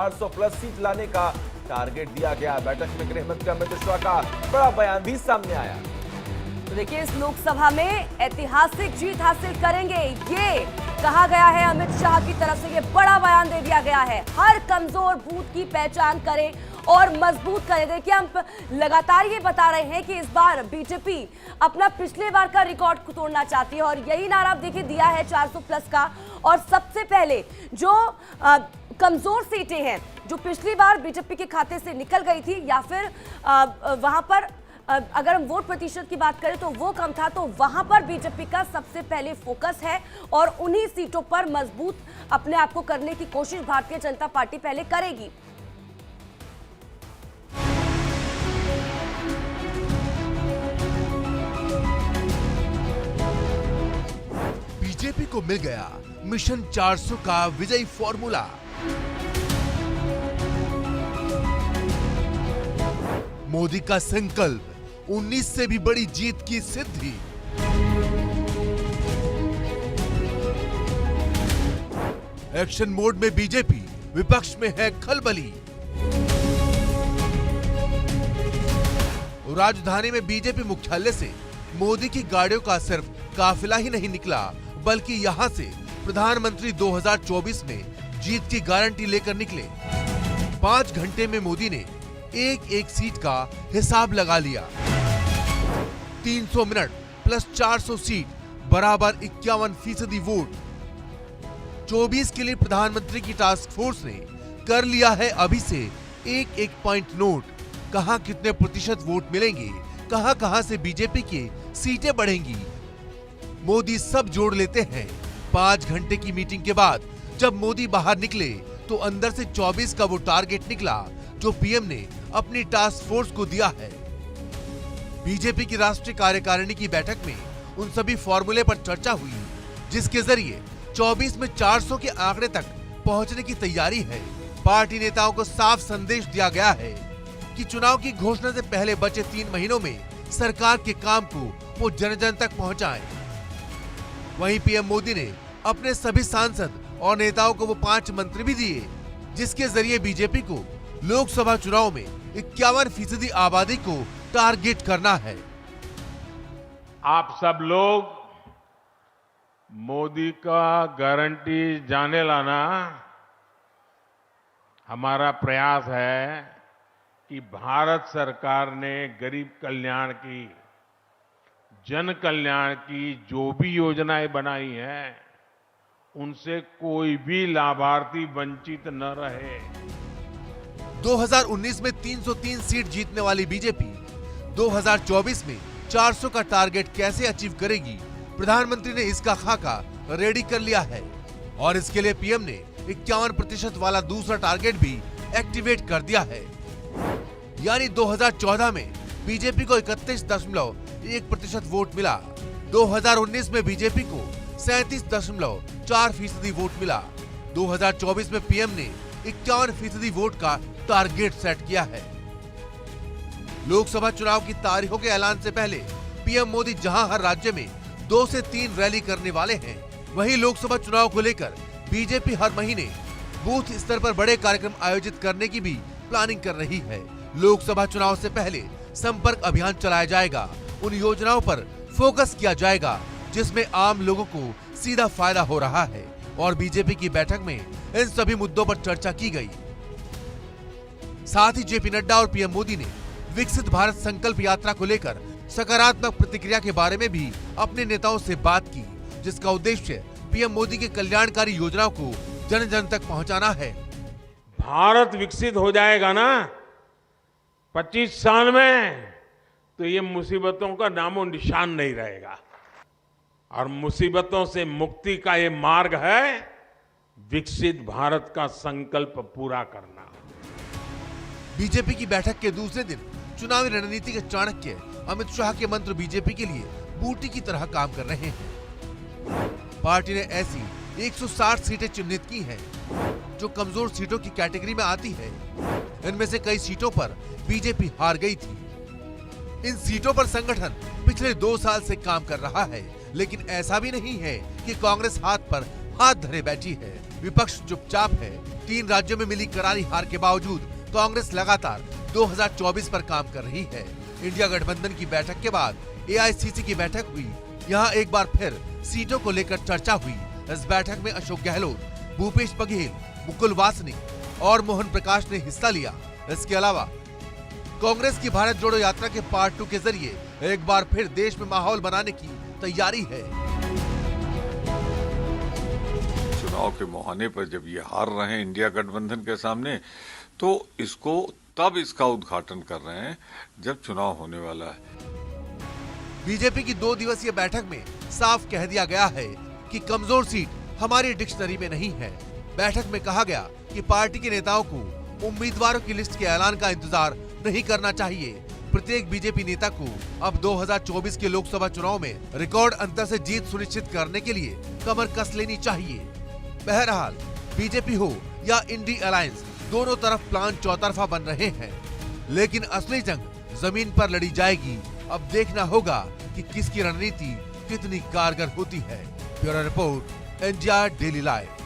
400 plus seat लाने का target दिया गया। बैठक में गृह मंत्री अमित शाह का बड़ा बयान भी सामने आया। तो देखिए, इस लोकसभा में ऐतिहासिक जीत हासिल करेंगे, ये कहा गया है। अमित शाह की तरफ से ये बड़ा बयान दे दिया गया है। हर कमजोर बूथ की पहचान करें और मजबूत करें। देखिए, हम लगातार ये बता रहे हैं कि इस बार बीजेपी अपना पिछले बार का रिकॉर्ड तोड़ना चाहती है और यही नारा देखिए दिया है 400 प्लस का। और सबसे पहले जो कमजोर सीटें हैं, जो पिछली बार बीजेपी के खाते से निकल गई थी या फिर वहां पर अगर हम वोट प्रतिशत की बात करें तो वो कम था, तो वहां पर बीजेपी का सबसे पहले फोकस है और उन्हीं सीटों पर मजबूत अपने आप को करने की कोशिश भारतीय जनता पार्टी पहले करेगी। बीजेपी को मिल गया मिशन 400 का विजयी फॉर्मूला। मोदी का संकल्प, 19 से भी बड़ी जीत की सिद्धि। एक्शन मोड में बीजेपी, विपक्ष में है खलबली। राजधानी में बीजेपी मुख्यालय से मोदी की गाड़ियों का सिर्फ काफिला ही नहीं निकला, बल्कि यहां से प्रधानमंत्री 2024 में जीत की गारंटी लेकर निकले। 5 घंटे में मोदी ने एक एक सीट का हिसाब लगा लिया। 300 मिनट प्लस 400 सीट बराबर 51% वोट। 24 के लिए प्रधानमंत्री की टास्क फोर्स ने कर लिया है अभी से एक एक पॉइंट नोट। कहां कितने प्रतिशत वोट मिलेंगे, कहां से बीजेपी की सीटें बढ़ेंगी, मोदी सब जोड़ लेते हैं। 5 घंटे की मीटिंग के बाद जब मोदी बाहर निकले तो अंदर से 24 का वो टारगेट निकला जो पीएम ने अपनी टास्क फोर्स को दिया है। बीजेपी की राष्ट्रीय कार्यकारिणी की बैठक में उन सभी फॉर्मूले पर चर्चा हुई जिसके जरिए 24 में 400 के आंकड़े तक पहुंचने की तैयारी है। पार्टी नेताओं को साफ संदेश दिया गया है कि चुनाव की घोषणा से पहले बचे 3 महीनों में सरकार के काम को वो जन जन तक पहुंचाएं। वहीं पीएम मोदी ने अपने सभी सांसद और नेताओं को वो 5 मंत्री भी दिए जिसके जरिए बीजेपी को लोकसभा चुनाव में 51% आबादी को टारगेट करना है। आप सब लोग मोदी का गारंटी जाने लाना हमारा प्रयास है कि भारत सरकार ने गरीब कल्याण की, जन कल्याण की जो भी योजनाएं बनाई हैं उनसे कोई भी लाभार्थी वंचित न रहे। 2019 में 303 सीट जीतने वाली बीजेपी 2024 में 400 का टारगेट कैसे अचीव करेगी, प्रधानमंत्री ने इसका खाका रेडी कर लिया है और इसके लिए पीएम ने 51% वाला दूसरा टारगेट भी एक्टिवेट कर दिया है। यानी 2014 में बीजेपी को 31.1% वोट मिला, 2019 में बीजेपी को 37.4% वोट मिला। 2024 में पीएम ने 51% वोट का टारगेट सेट किया है। लोकसभा चुनाव की तारीखों के ऐलान से पहले पीएम मोदी जहां हर राज्य में 2 से 3 रैली करने वाले हैं, वहीं लोकसभा चुनाव को लेकर बीजेपी हर महीने बूथ स्तर पर बड़े कार्यक्रम आयोजित करने की भी प्लानिंग कर रही है। लोकसभा चुनाव से पहले संपर्क अभियान चलाया जाएगा, उन योजनाओं पर फोकस किया जाएगा जिसमें आम लोगों को सीधा फायदा हो रहा है और बीजेपी की बैठक में इन सभी मुद्दों पर चर्चा की गई। साथ ही जेपी नड्डा और पीएम मोदी ने विकसित भारत संकल्प यात्रा को लेकर सकारात्मक प्रतिक्रिया के बारे में भी अपने नेताओं से बात की, जिसका उद्देश्य पीएम मोदी की कल्याणकारी योजनाओं को जन जन तक पहुंचाना है। भारत विकसित हो जाएगा ना 25 साल में, तो ये मुसीबतों का नामो निशान नहीं रहेगा और मुसीबतों से मुक्ति का ये मार्ग है विकसित भारत का संकल्प पूरा करना। बीजेपी की बैठक के दूसरे दिन चुनावी रणनीति के चाणक्य अमित शाह के मंत्र बीजेपी के लिए बूटी की तरह काम कर रहे हैं। पार्टी ने ऐसी 160 सीटें चिन्हित की हैं, जो कमजोर सीटों की कैटेगरी में आती है। इनमें से कई सीटों पर बीजेपी हार गई थी। इन सीटों पर संगठन पिछले 2 साल से काम कर रहा है, लेकिन ऐसा भी नहीं है कि कांग्रेस हाथ पर हाथ धरे बैठी है। विपक्ष चुपचाप है। 3 राज्यों में मिली करारी हार के बावजूद कांग्रेस लगातार 2024 पर काम कर रही है। इंडिया गठबंधन की बैठक के बाद AICC की बैठक हुई। यहाँ एक बार फिर सीटों को लेकर चर्चा हुई। इस बैठक में अशोक गहलोत, भूपेश बघेल, मुकुल वासनिक और मोहन प्रकाश ने हिस्सा लिया। इसके अलावा कांग्रेस की भारत जोड़ो यात्रा के पार्ट 2 के जरिए एक बार फिर देश में माहौल बनाने की तैयारी है। चुनाव के मुहाने पर जब ये हार रहे हैं इंडिया गठबंधन के सामने, तो इसका उद्घाटन कर रहे हैं जब चुनाव होने वाला है। बीजेपी की 2 दिवसीय बैठक में साफ कह दिया गया है कि कमजोर सीट हमारी डिक्शनरी में नहीं है। बैठक में कहा गया कि पार्टी के नेताओं को उम्मीदवारों की लिस्ट के ऐलान का इंतजार नहीं करना चाहिए। प्रत्येक बीजेपी नेता को अब 2024 के लोकसभा चुनाव में रिकॉर्ड अंतर से जीत सुनिश्चित करने के लिए कमर कस लेनी चाहिए। बहरहाल बीजेपी हो या इंडी अलायंस, दोनों तरफ प्लान चौतरफा बन रहे हैं, लेकिन असली जंग जमीन पर लड़ी जाएगी। अब देखना होगा कि किसकी रणनीति कितनी कारगर होती है। Bureau report, NDR daily live.